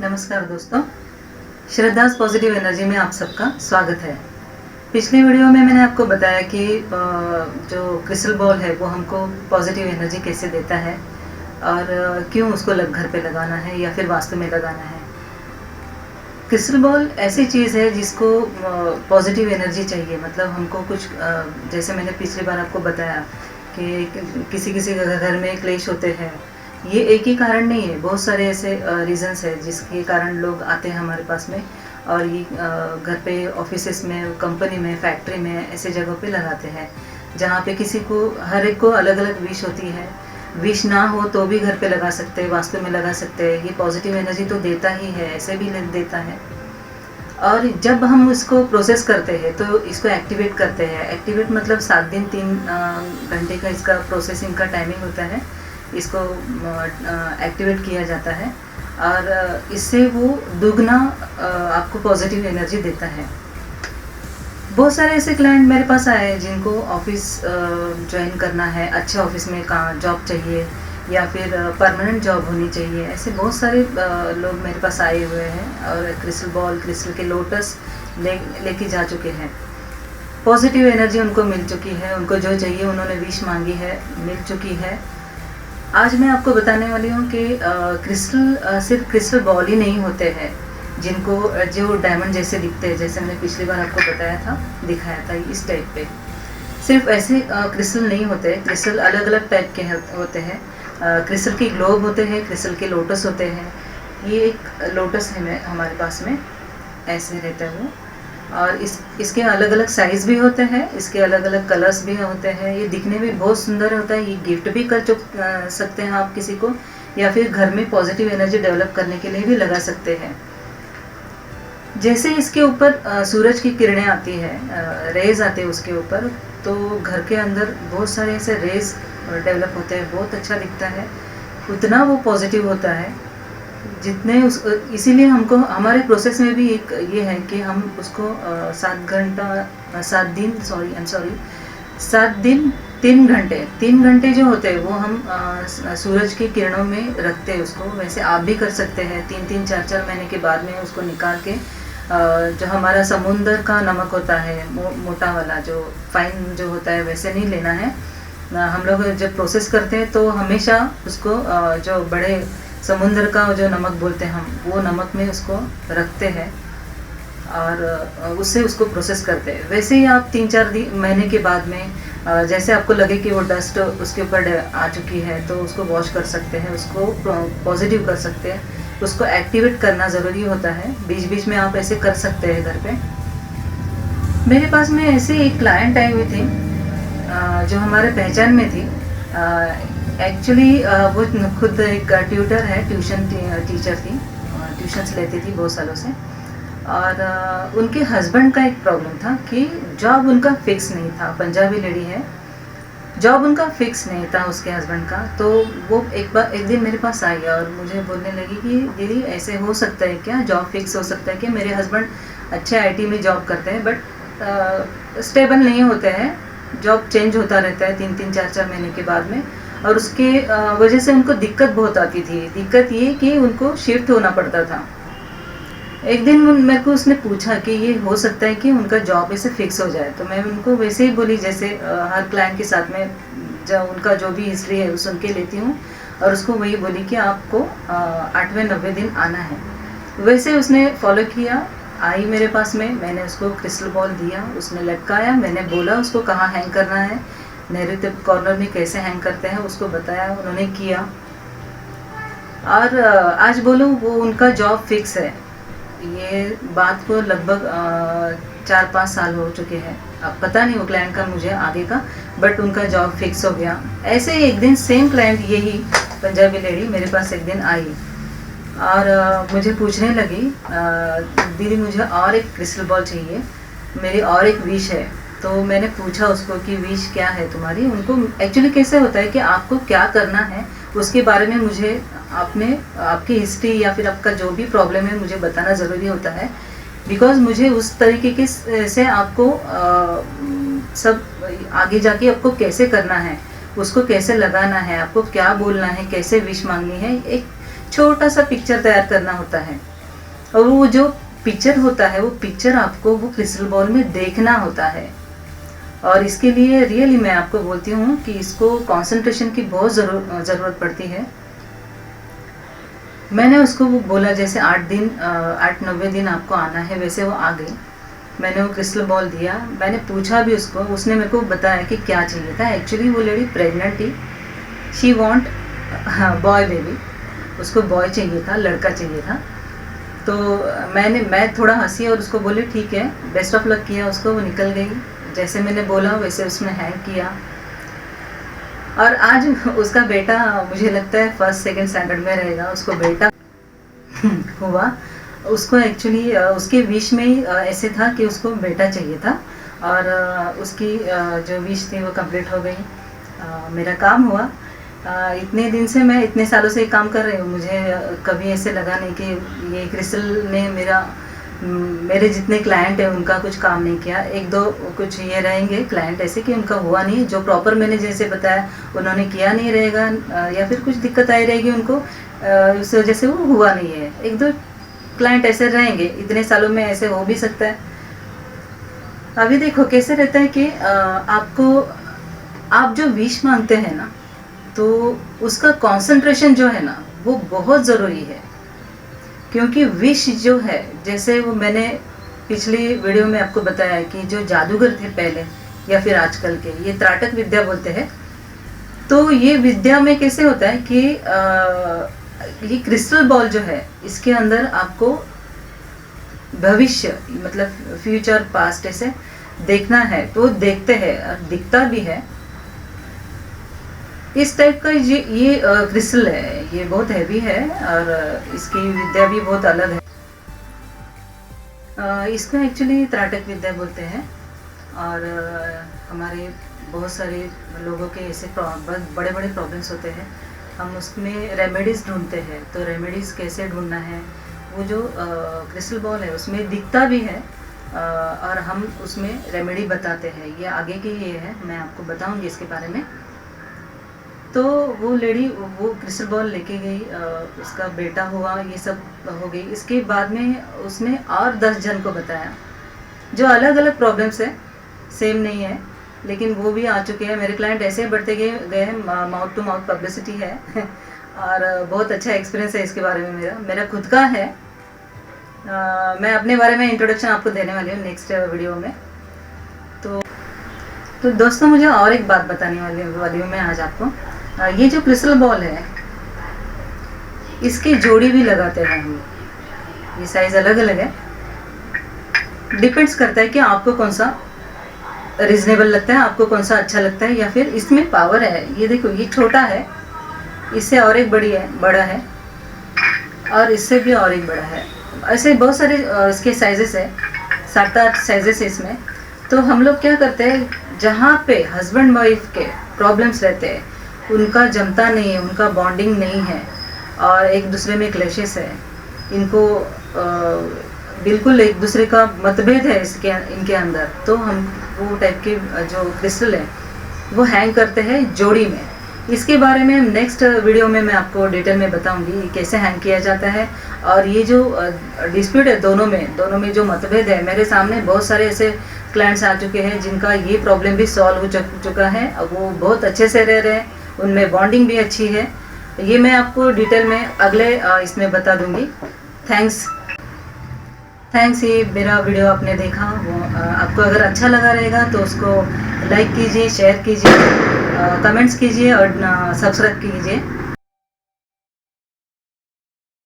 नमस्कार दोस्तों, Shraddha's positive energy में आप सबका स्वागत है। पिछली वीडियो में मैंने आपको बताया कि जो क्रिस्टल बॉल है वो हमको पॉजिटिव एनर्जी कैसे देता है और क्यों उसको घर पे लगाना है या फिर वास्तु में लगाना है। क्रिस्टल बॉल ऐसी चीज़ है जिसको पॉजिटिव एनर्जी चाहिए, मतलब हमको कुछ जैसे मैंने पिछली बार आपको बताया कि किसी किसी घर में क्लेश होते हैं। ये एक ही कारण नहीं है, बहुत सारे ऐसे रीजंस है जिसके कारण लोग आते हैं हमारे पास में और ये घर पे, ऑफिसेस में, कंपनी में, फैक्ट्री में, ऐसे जगहों पे लगाते हैं जहाँ पे किसी को, हर एक को अलग अलग विश होती है। विश ना हो तो भी घर पे लगा सकते हैं, वास्तु में लगा सकते हैं। ये पॉजिटिव एनर्जी तो देता ही है, ऐसे भी देता है। और जब हम इसको प्रोसेस करते हैं तो इसको एक्टिवेट करते हैं। एक्टिवेट मतलब 7 दिन 3 घंटे का इसका प्रोसेसिंग का टाइमिंग होता है। इसको एक्टिवेट किया जाता है और इससे वो दुगना आपको पॉजिटिव एनर्जी देता है। बहुत सारे ऐसे क्लाइंट मेरे पास आए हैं जिनको ऑफिस ज्वाइन करना है, अच्छे ऑफिस में जॉब चाहिए या फिर परमानेंट जॉब होनी चाहिए। ऐसे बहुत सारे लोग मेरे पास आए हुए हैं और क्रिस्टल बॉल, क्रिस्टल के लोटस लेके जा चुके हैं। पॉजिटिव एनर्जी उनको मिल चुकी है, उनको जो चाहिए उन्होंने विश मांगी है, मिल चुकी है। आज मैं आपको बताने वाली हूँ कि क्रिस्टल सिर्फ क्रिस्टल बॉल ही नहीं होते हैं जिनको जो डायमंड जैसे दिखते हैं, जैसे मैंने पिछली बार आपको बताया था, दिखाया था इस टाइप पे। सिर्फ ऐसे क्रिस्टल नहीं होते, क्रिस्टल अलग अलग टाइप के होते हैं। क्रिस्टल के ग्लोब होते हैं, क्रिस्टल के लोटस होते हैं। ये एक लोटस है हमारे पास में, ऐसे रहता है वो। और इसके अलग अलग साइज़ भी होते हैं, इसके अलग अलग कलर्स भी होते हैं। ये दिखने में बहुत सुंदर होता है। ये गिफ्ट भी कर सकते हैं आप किसी को, या फिर घर में पॉजिटिव एनर्जी डेवलप करने के लिए भी लगा सकते हैं। जैसे इसके ऊपर सूरज की किरणें आती है, रेज आते हैं उसके ऊपर, तो घर के अंदर बहुत सारे ऐसे रेज डेवलप होते हैं, बहुत अच्छा दिखता है। उतना वो पॉजिटिव होता है जितने इसीलिए हमको हमारे प्रोसेस में भी एक ये है कि हम उसको 7 दिन 3 घंटे जो होते हैं वो हम सूरज की किरणों में रखते हैं उसको। वैसे आप भी कर सकते हैं 3-3, 4-4 महीने के बाद में उसको निकाल के जो हमारा समुंदर का नमक होता है, मोटा वाला जो फाइन जो होता है, वैसे नहीं लेना है। हम लोग जब प्रोसेस करते हैं तो हमेशा उसको जो बड़े समुंदर का जो नमक बोलते हैं हम, वो नमक में उसको रखते हैं और उससे उसको प्रोसेस करते हैं। वैसे ही आप 3-4 महीने के बाद में जैसे आपको लगे कि वो डस्ट उसके ऊपर आ चुकी है तो उसको वॉश कर सकते हैं, उसको पॉजिटिव कर सकते हैं। उसको एक्टिवेट करना ज़रूरी होता है। बीच बीच में आप ऐसे कर सकते हैं घर पे। मेरे पास में ऐसे एक क्लाइंट आई हुई थी जो हमारे पहचान में थी। एक्चुअली वो खुद एक ट्यूटर है, ट्यूशन टीचर थी, ट्यूशन्स लेती थी बहुत सालों से। और उनके हस्बैंड का एक प्रॉब्लम था कि जॉब उनका फिक्स नहीं था। पंजाबी लेडी है, जॉब उनका फिक्स नहीं था उसके हस्बैंड का। तो वो एक दिन मेरे पास आई और मुझे बोलने लगी कि दीदी ऐसे हो सकता है क्या, जॉब फिक्स हो सकता है कि मेरे हस्बैंड अच्छे आईटी में जॉब करते हैं बट स्टेबल नहीं होते हैं, जॉब चेंज होता रहता है 3-3, 4-4 महीने के बाद में, और उसके वजह से उनको दिक्कत बहुत आती थी। दिक्कत ये कि उनको शिफ्ट होना पड़ता था। एक दिन मेरे को उसने पूछा कि ये हो सकता है कि उनका जॉब ऐसे फिक्स हो जाए। तो मैं उनको वैसे ही बोली जैसे हर क्लाइंट के साथ में जब उनका जो भी हिस्ट्री है वो सुन के लेती हूँ, और उसको वही बोली कि आपको 8वें 90 दिन आना है। वैसे उसने फॉलो किया, आई मेरे पास में, मैंने उसको क्रिस्टल बॉल दिया, उसने लटकाया। मैंने बोला उसको कहाँ हैंग करना है, नेगेटिव कॉर्नर में कैसे हैंग करते हैं उसको बताया, उन्होंने किया। और आज बोलूँ वो उनका जॉब फिक्स है। ये बात को लगभग 4-5 साल हो चुके हैं। अब पता नहीं वो क्लाइंट का मुझे आगे का, बट उनका जॉब फिक्स हो गया। ऐसे ही एक दिन सेम क्लाइंट, यही पंजाबी लेडी मेरे पास एक दिन आई और मुझे पूछने लगी दीदी मुझे और एक क्रिस्टल बॉल चाहिए, मेरी और एक विश है। तो मैंने पूछा उसको कि विश क्या है तुम्हारी। उनको एक्चुअली कैसे होता है कि आपको क्या करना है उसके बारे में मुझे आपकी हिस्ट्री या फिर आपका जो भी प्रॉब्लम है मुझे बताना ज़रूरी होता है, बिकॉज मुझे उस तरीके के से आपको सब आगे जाके आपको कैसे करना है, उसको कैसे लगाना है, आपको क्या बोलना है, कैसे विश मांगनी है, एक छोटा सा पिक्चर तैयार करना होता है, और वो जो पिक्चर होता है वो पिक्चर आपको वो क्रिस्टल बॉल में देखना होता है। और इसके लिए रियली मैं आपको बोलती हूँ कि इसको कंसंट्रेशन की बहुत ज़रूरत पड़ती है। मैंने उसको वो बोला जैसे 8-9 दिन आपको आना है, वैसे वो आ गई। मैंने वो क्रिस्टल बॉल दिया, मैंने पूछा भी उसको, उसने मेरे को बताया कि क्या चाहिए था। एक्चुअली वो लेडी प्रेग्नेंट थी, शी वांट बॉय बेबी, उसको बॉय चाहिए था, लड़का चाहिए था। तो मैं थोड़ा हंसी और उसको बोली ठीक है, बेस्ट ऑफ लक किया उसको। वो निकल गई, जैसे मैंने बोला वैसे उसने हैंग किया। और आज उसका बेटा मुझे लगता है 1st-2nd स्टैंडर्ड में रहेगा, उसको बेटा हुआ। उसको एक्चुअली उसके विश में ही ऐसे था कि उसको बेटा चाहिए था, और उसकी जो विश थी वो कंप्लीट हो गई। मेरा काम हुआ। इतने दिन से मैं इतने सालों से काम कर रही हूँ, मुझे कभी ऐसे लगा नहीं कि ये क्रिस्टल ने मेरे जितने क्लाइंट हैं उनका कुछ काम नहीं किया। 1-2 कुछ ये रहेंगे क्लाइंट ऐसे कि उनका हुआ नहीं, जो प्रॉपर मैंने जैसे बताया उन्होंने किया नहीं रहेगा, या फिर कुछ दिक्कत आई रहेगी उनको, उस वजह से वो हुआ नहीं है। 1-2 क्लाइंट ऐसे रहेंगे, इतने सालों में ऐसे हो भी सकता है। अभी देखो कैसे रहता है कि आप जो विश मांगते हैं ना, तो उसका कंसंट्रेशन जो है ना वो बहुत ज़रूरी है। क्योंकि विश जो है, जैसे वो मैंने पिछली वीडियो में आपको बताया कि जो जादूगर थे पहले या फिर आजकल के, ये त्राटक विद्या बोलते हैं। तो ये विद्या में कैसे होता है कि ये क्रिस्टल बॉल जो है इसके अंदर आपको भविष्य मतलब फ्यूचर पास्ट ऐसे देखना है, तो देखते हैं और दिखता भी है। इस टाइप का ये क्रिस्टल है, ये बहुत हैवी है और इसकी विद्या भी बहुत अलग है। इसको एक्चुअली त्राटक विद्या बोलते हैं, और हमारे बहुत सारे लोगों के ऐसे बड़े बड़े प्रॉब्लम्स होते हैं, हम उसमें रेमेडीज़ ढूंढते हैं। तो रेमेडीज़ कैसे ढूंढना है, वो जो क्रिस्टल बॉल है उसमें दिखता भी है, और हम उसमें रेमेडी बताते हैं। ये आगे की ये है, मैं आपको बताऊंगी इसके बारे में। तो वो लेडी वो क्रिस्टल बॉल लेके गई, उसका बेटा हुआ, ये सब हो गई। इसके बाद में उसने और 10 जन को बताया, जो अलग अलग प्रॉब्लम्स है, सेम नहीं है, लेकिन वो भी आ चुके हैं। मेरे क्लाइंट ऐसे बढ़ते गए, माउथ टू माउथ पब्लिसिटी है और बहुत अच्छा एक्सपीरियंस है इसके बारे में। मेरा खुद का है। मैं अपने बारे में इंट्रोडक्शन आपको देने वाली हूँ नेक्स्ट वीडियो में। तो दोस्तों, मुझे और एक बात बताने वाली हूँ मैं आज आपको। ये जो क्रिस्टल बॉल है, इसकी जोड़ी भी लगाते हैं हम। ये साइज अलग अलग है, डिपेंड्स करता है कि आपको कौन सा रिजनेबल लगता है, आपको कौन सा अच्छा लगता है, या फिर इसमें पावर है। ये देखो, ये छोटा है, इससे और एक बड़ा है, और इससे भी और एक बड़ा है। ऐसे बहुत सारे इसके साइजेस है, 7-8 साइजेस है इसमें। तो हम लोग क्या करते हैं, जहाँ पे हस्बैंड वाइफ के प्रॉब्लम्स रहते हैं, उनका जमता नहीं है, उनका बॉन्डिंग नहीं है, और एक दूसरे में क्लैशेस है, इनको बिल्कुल एक दूसरे का मतभेद है इनके अंदर, तो हम वो टाइप के जो क्रिस्टल है वो हैंग करते हैं जोड़ी में। इसके बारे में नेक्स्ट वीडियो में मैं आपको डिटेल में बताऊंगी कैसे हैंग किया जाता है। और ये जो डिस्प्यूट है दोनों में जो मतभेद है, मेरे सामने बहुत सारे ऐसे क्लाइंट्स आ चुके हैं जिनका ये प्रॉब्लम भी सॉल्व हो चुका है, और वो बहुत अच्छे से रह रहे हैं, उनमें बॉन्डिंग भी अच्छी है। ये मैं आपको डिटेल में अगले इसमें बता दूंगी। थैंक्स, ये मेरा वीडियो आपने देखा, वो आपको अगर अच्छा लगा रहेगा तो उसको लाइक कीजिए, शेयर कीजिए, कमेंट्स कीजिए और सब्सक्राइब कीजिए।